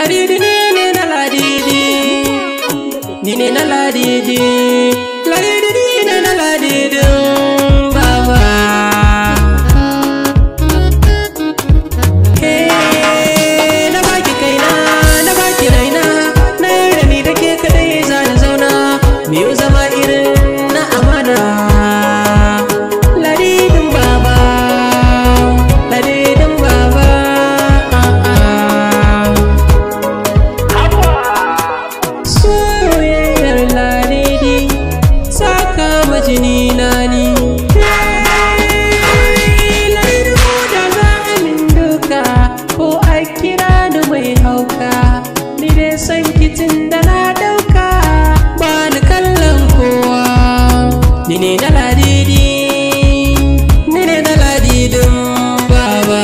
Ladidi ne na ladidi, ni ne na ladidi, ladidi ne na ladidin baba. Hey, na baki kaina, na baki raina, na yarda ni da ke kadai za na zauna, miyo zama irin na amana. Ladidin baba, ladidin baba. Soyayyar ladidi saka majini na ni. Ladidi ko da za a min duka ko a kira ni mai hauka, ni dai san kitin da na dauka ba ni kallon kowa. Ni ne na ladidi, ni ne na ladidin baba.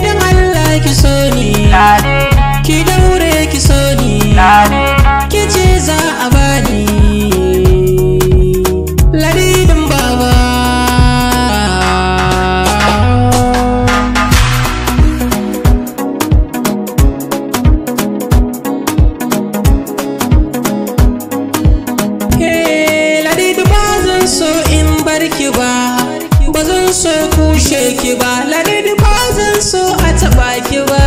Dan Allah ki so ni, ki daure ki so ni, ki ce za a bani ladidin baba. Ladidi ba zan so in bar ki ba, ba zan so kushe ki ba. Ladidi ba zan so a taba ki ba,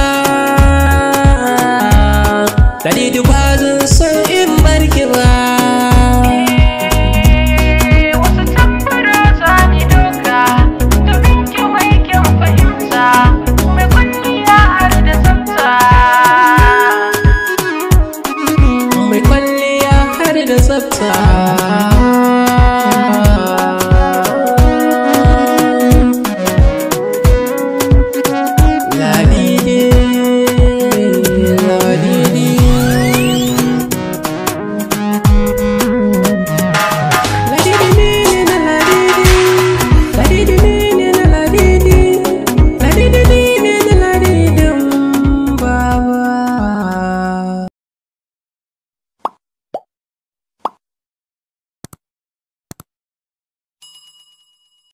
ladidi ba zan so in bar ki ba. Wasu tambara za ni doka domin ki mai kyan fahimta, mai kwalliya har da tsafta. Mai kwalliya har da tsafta.